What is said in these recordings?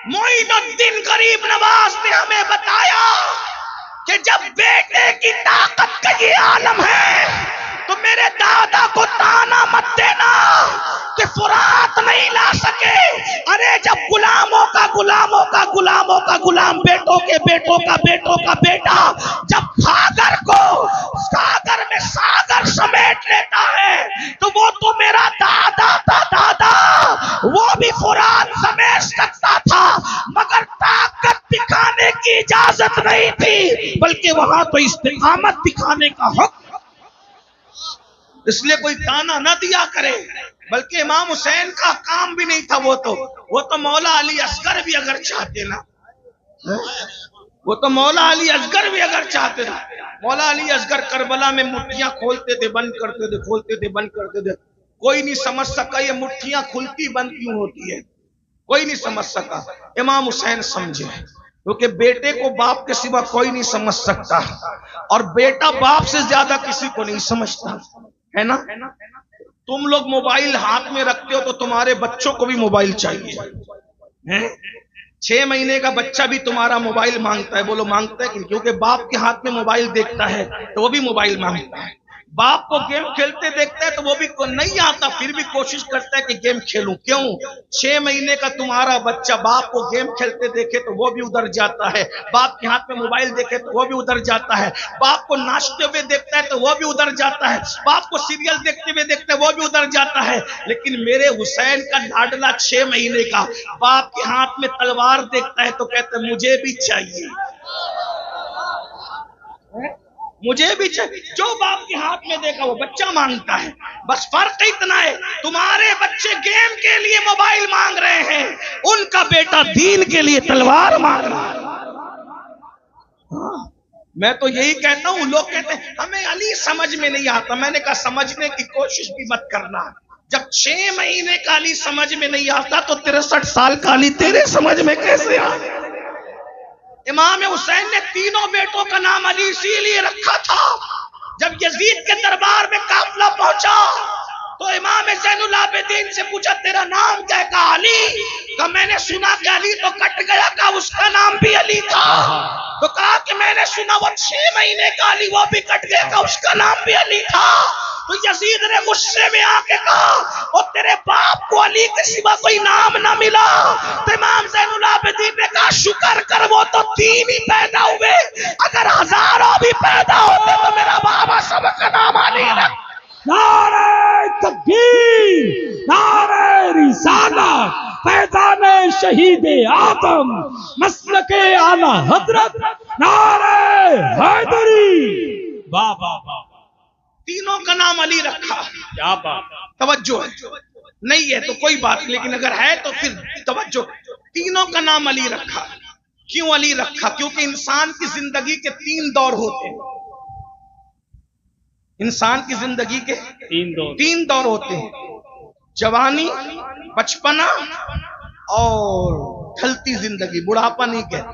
معین الدین غریب نواز نے ہمیں بتایا کہ جب بیٹے کی طاقت کا یہ عالم ہے تو میرے دادا کو تانا مت دینا کہ فرات نہیں لا سکے. ارے جب غلاموں کا غلام بیٹوں کے بیٹوں کا بیٹوں کا بیٹا جب ساگر میں ساگر سمیٹ لیتا ہے تو وہ تو میرا دادا تھا. دادا وہ بھی فرات سمیٹ سکتا تھا مگر طاقت دکھانے کی اجازت نہیں تھی بلکہ وہاں تو استقامت دکھانے کا حکم. اس لیے کوئی تانا نہ دیا کرے. بلکہ امام حسین کا کام بھی نہیں تھا. وہ تو مولا علی اصغر بھی اگر چاہتے نا مولا علی اصغر بھی اگر چاہتے نا مولا علی اصغر کربلا میں مٹھیاں کھولتے تھے بند کرتے تھے کھولتے تھے بند کرتے تھے. کوئی نہیں سمجھ سکا یہ مٹھیاں کھلتی بند کیوں ہوتی ہے. کوئی نہیں سمجھ سکا. امام حسین سمجھے کیونکہ بیٹے کو باپ کے سوا کوئی نہیں سمجھ سکتا اور بیٹا باپ سے زیادہ کسی کو نہیں سمجھتا ہے نا. تم لوگ موبائل ہاتھ میں رکھتے ہو تو تمہارے بچوں کو بھی موبائل چاہیے. 6 مہینے کا بچہ بھی تمہارا موبائل مانگتا ہے. بولو مانگتا ہے کیونکہ باپ کے ہاتھ میں موبائل دیکھتا ہے تو وہ بھی موبائل مانگتا ہے. باپ کو گیم کھیلتے دیکھتا ہے تو وہ بھی نہیں آتا پھر بھی کوشش کرتا ہے کہ گیم کھیلوں. کیوں؟ 6 مہینے کا تمہارا بچہ باپ کو گیم کھیلتے دیکھے تو وہ بھی ادھر جاتا ہے. باپ کے ہاتھ میں موبائل دیکھے تو وہ بھی ادھر جاتا ہے. باپ کو ناچتے ہوئے دیکھتا ہے تو وہ بھی ادھر جاتا ہے. باپ کو سیریل دیکھتے ہوئے دیکھتا ہے وہ بھی ادھر جاتا ہے. لیکن میرے حسین کا لاڈلا 6 مہینے کا باپ کے ہاتھ میں تلوار دیکھتا ہے تو کہتا ہے مجھے بھی چاہیے مجھے بھی چاہیے. جو باپ کے ہاتھ میں دیکھا وہ بچہ مانگتا ہے. بس فرق اتنا ہے تمہارے بچے گیم کے لیے موبائل مانگ رہے ہیں ان کا بیٹا دین کے لیے تلوار مانگ رہا ہے. میں تو یہی کہتا ہوں. لوگ کہتے ہیں ہمیں علی سمجھ میں نہیں آتا. میں نے کہا سمجھنے کی کوشش بھی مت کرنا. جب 6 مہینے کا علی سمجھ میں نہیں آتا تو 63 سال کا علی تیرے سمجھ میں کیسے آتا. امام حسین نے تینوں بیٹوں کا نام علی اسی لیے رکھا تھا. جب یزید کے دربار میں قافلہ پہنچا تو امام زین العابدین سے پوچھا تیرا نام کیا ہے؟ کہا علی. کہا میں نے سنا کہ علی تو کٹ گیا. کہا اس کا نام بھی علی تھا. تو کہا کہ میں نے سنا وہ 6 مہینے کا علی وہ بھی کٹ گیا. کہا اس کا نام بھی علی تھا. تو یزید نے غصے میں آ کے کہا اور تیرے باپ کو علی کے سوا کوئی نام نہ ملا. تو امام زین العابدین نے کہا شکر کر وہ تو 3 ہی پیدا ہوئے. اگر ہزاروں بھی پیدا ہوتے تو میرا بابا سب کا نام علی رکھ. نعرہ تکبیر، نعرہ رسالت، فیضان شہید آدم، مسلک اعلی حضرت، نعرہ حیدری. واہ واہ واہ. تینوں کا نام علی رکھا. کیا بات. توجہ ہے نہیں ہے تو کوئی بات نہیں لیکن اگر ہے تو پھر توجہ. تینوں کا نام علی رکھا. کیوں علی رکھا؟ کیونکہ انسان کی زندگی کے 3 دور ہوتے ہیں. انسان کی زندگی کے 3 دور ہوتے ہیں. جوانی، بچپنا اور ڈھلتی زندگی. بڑھاپا نہیں کہتے.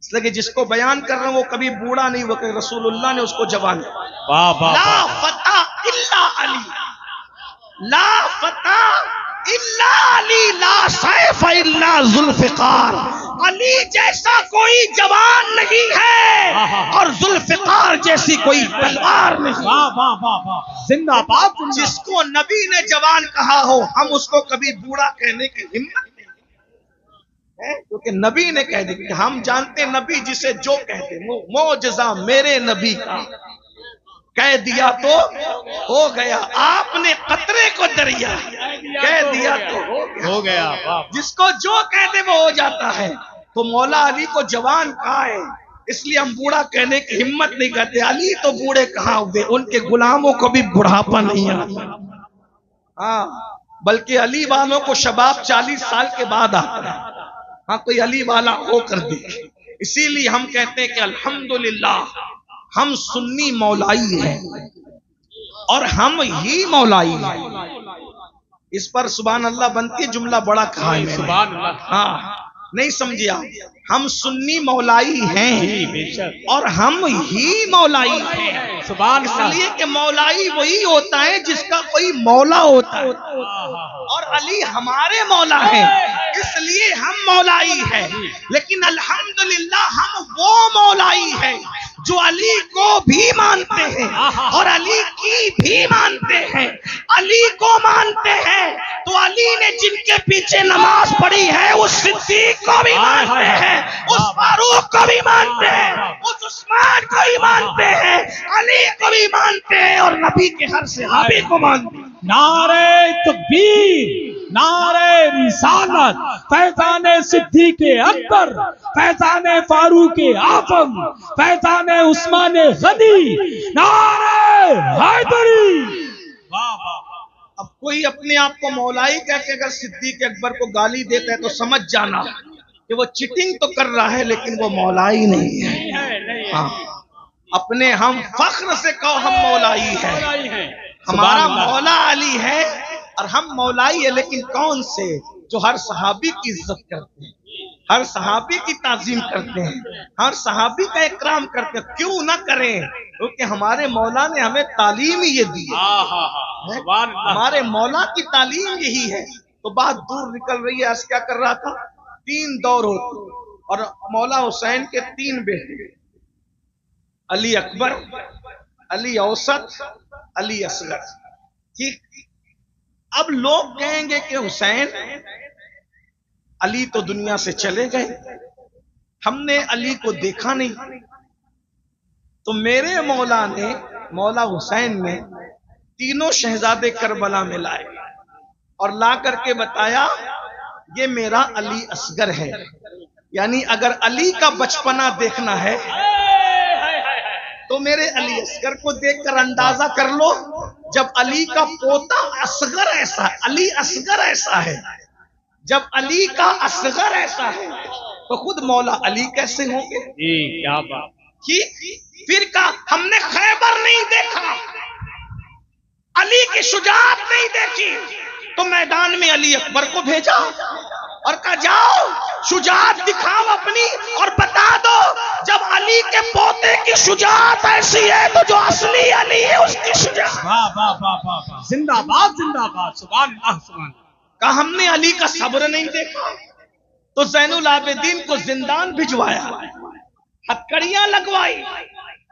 اس لیے جس کو بیان کر رہا ہوں وہ کبھی بوڑھا نہیں. وہ کہ رسول اللہ نے اس کو جوان. لا فتح الا علی، لا فتح الا علی، لا سیف الا ذوالفقار. علی جیسا کوئی جوان نہیں ہے اور ذوالفقار جیسی کوئی تلوار نہیں. زندہ باد. جس کو نبی نے جوان کہا ہو ہم اس کو کبھی بوڑھا کہنے کی ہمت نہیں ہے کیونکہ نبی نے کہہ دیا کہ ہم جانتے نبی جسے جو کہتے معجزہ میرے نبی کا کہہ دیا تو ہو گیا. آپ نے قطرے کو دریا کہہ دیا تو ہو گیا. جس کو جو کہتے وہ ہو جاتا ہے. تو مولا علی کو جوان کہا ہے اس لیے ہم بوڑھا کہنے کی ہمت نہیں کرتے. علی تو بوڑھے کہاں ہوئے. ان کے غلاموں کو بھی بڑھاپا نہیں آتا. ہاں بلکہ علی والوں کو شباب 40 سال کے بعد آتا ہے. ہاں کوئی علی والا ہو کر دیکھے. اسی لیے ہم کہتے ہیں کہ الحمدللہ ہم سنی مولائی ہیں اور ہم ہی مولائی ہیں. اس پر سبحان اللہ بنتی جملہ بڑا کہا ہے. سبحان اللہ. ہاں نہیں سمجھے آپ. ہم سنی مولائی ہیں اور ہم ہی مولائی ہیں. سبحان اس اللہ. لیے کہ مولائی وہی ہوتا ہے جس کا کوئی مولا ہوتا ہے اور علی ہمارے مولا ہیں. اس لیے ہم مولائی ہے، لیکن الحمدللہ ہم وہ مولائی ہے جو علی کو بھی مانتے ہیں اور علی کی بھی مانتے ہیں۔ علی کو مانتے ہیں تو علی نے جن کے پیچھے نماز پڑھی ہے اس صدیق کو بھی مانتے ہیں، اس فاروق کو بھی مانتے ہیں، اس عثمان کو بھی مانتے ہیں، علی کو بھی مانتے ہیں اور نبی کے ہر صحابی کو مانتے ہیں۔ نعرہ تکبیر، نعرہ رسالت، فیضان صدیق اکبر، فیضان فاروق اعظم، فیضان عثمان غنی، نعرہ حیدری۔ اب کوئی اپنے آپ کو مولائی کہہ کے اگر صدیق اکبر کو گالی دیتا ہے تو سمجھ جانا کہ وہ چیٹنگ تو کر رہا ہے لیکن وہ مولائی نہیں ہے۔ ہاں، اپنے ہم فخر سے کہو ہم مولائی ہیں، ہمارا مولا علی ہے اور ہم مولائی ہے، لیکن کون سے؟ جو ہر صحابی کی عزت کرتے ہیں، ہر صحابی کی تعظیم کرتے ہیں، ہر صحابی کا اکرام کرتے ہیں۔ کیوں نہ کریں؟ کیونکہ ہمارے مولا نے ہمیں تعلیم یہ دی ہے، ہمارے مولا کی تعلیم یہی ہے۔ تو بات دور نکل رہی ہے، آج کیا کر رہا تھا؟ 3 دور ہوتے اور مولا حسین کے 3 بیٹے، علی اکبر، علی اوسط، علی اصغر۔ ٹھیک، اب لوگ کہیں گے کہ حسین علی تو دنیا سے چلے گئے، ہم نے علی کو دیکھا نہیں۔ تو میرے مولا نے، مولا حسین نے 3 شہزادے کربلا میں لائے اور لا کر کے بتایا یہ میرا علی اصغر ہے۔ یعنی اگر علی کا بچپنا دیکھنا ہے تو میرے علی اصغر کو دیکھ کر اندازہ کر لو۔ جب علی کا پوتا اصغر ایسا، علی اصغر ایسا ہے، جب علی کا اصغر ایسا ہے تو خود مولا علی کیسے ہوں گے؟ کیا بات! پھر کہا ہم نے خیبر نہیں دیکھا، علی کی شجاعت نہیں دیکھی، تو میدان میں علی اکبر کو بھیجا اور کہا جاؤ شجاعت دکھاؤ اپنی اور بتا دو جب علی کے پوتے کی شجاعت ایسی ہے تو جو اصلی علی ہے اس کی شجاعت۔ واہ واہ واہ واہ واہ! زندہ باد، زندہ باد، سبحان اللہ، سبحان اللہ۔ کہا ہم نے علی کا صبر نہیں دیکھا، تو زین العابدین کو زندان بھجوایا، ہتکڑیاں لگوائی،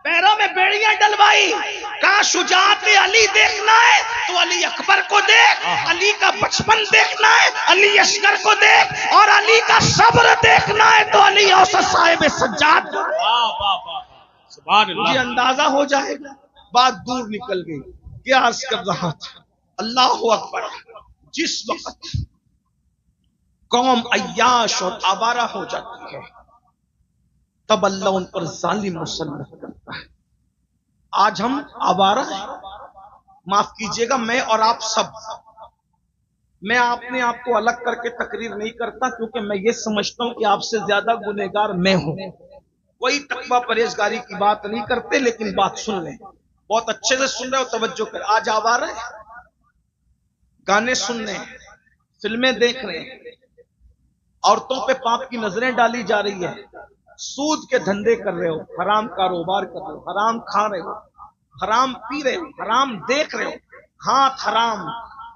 پیروں میں بیڑیاں ڈلوائی، کہا شجاعت علی دیکھنا ہے تو علی اکبر کو دیکھ، علی کا بچپن دیکھنا ہے علی اصغر کو دیکھ، اور علی کا صبر دیکھنا ہے تو علی اوسط صاحب سجاد کو دیکھ۔ واہ واہ واہ! سبحان مجھے اللہ۔ اندازہ ہو جائے گا، بات دور نکل گئی۔ کیا عرض کر رہا تھا؟ اللہ اکبر! جس وقت قوم عیاش اور آوارہ ہو جاتی ہے تب اللہ ان پر ظالم مسلط کرتا ہے۔ آج ہم آوارہ ہیں، معاف کیجئے گا میں اور آپ سب۔ میں اپنے آپ کو الگ کر کے تقریر نہیں کرتا کیونکہ میں یہ سمجھتا ہوں کہ آپ سے زیادہ گنہگار میں ہوں۔ کوئی تقویٰ پرہیزگاری کی بات نہیں کرتے، لیکن بات سن لیں، بہت اچھے سے سن رہے ہو، توجہ کر۔ آج آوارہ ہیں، گانے سن رہے ہیں، فلمیں دیکھ رہے ہیں، عورتوں پہ پاپ کی نظریں ڈالی جا رہی ہے، سود کے دھندے کر رہے ہو، حرام کاروبار کر رہے ہو، حرام کھا رہے ہو، حرام پی رہے ہو، حرام دیکھ رہے ہو، ہاتھ حرام،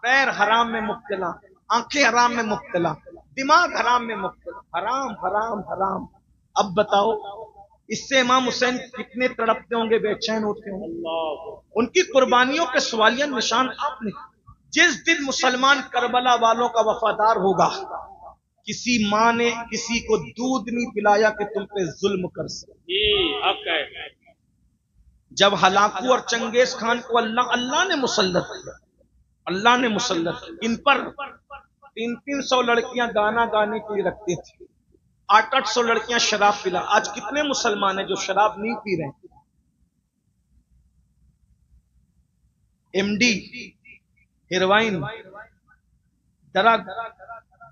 پیر حرام میں مبتلا، آنکھیں حرام میں مبتلا، دماغ حرام میں مبتلا، حرام حرام حرام۔ اب بتاؤ اس سے امام حسین کتنے تڑپتے ہوں گے، بے چین ہوتے ہوں گے۔ ان کی قربانیوں کے سوالیہ نشان آپ نے۔ جس دن مسلمان کربلا والوں کا وفادار ہوگا، کسی ماں نے کسی کو دودھ نہیں پلایا کہ تم پہ ظلم کر سکے۔ جب ہلاکو اور چنگیز خان کو اللہ نے مسلط کیا، اللہ نے مسلط کیا، ان پر 300 لڑکیاں گانا گانے کے لیے رکھتی تھی، 800 لڑکیاں شراب پلا۔ آج کتنے مسلمان ہیں جو شراب نہیں پی رہے؟ ایم ڈی، ہیروئن، ڈرگ،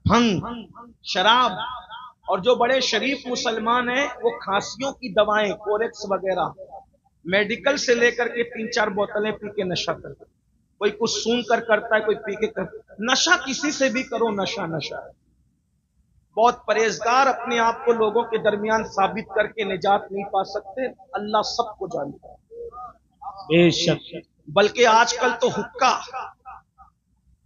بھنگ، شراب، اور جو بڑے شریف مسلمان ہیں وہ کھانسیوں کی دوائیں، کورکس وغیرہ، میڈیکل سے لے کر کے 3-4 بوتلیں پی کے نشہ کرتا ہے۔ کوئی کچھ سون کر کرتا ہے، کوئی پی کے کرتا ہے۔ نشہ کسی سے بھی کرو، نشہ نشہ ہے۔ بہت پرہیزگار اپنے آپ کو لوگوں کے درمیان ثابت کر کے نجات نہیں پا سکتے، اللہ سب کو جانتا ہے۔ بے شک۔ بلکہ آج کل تو حقہ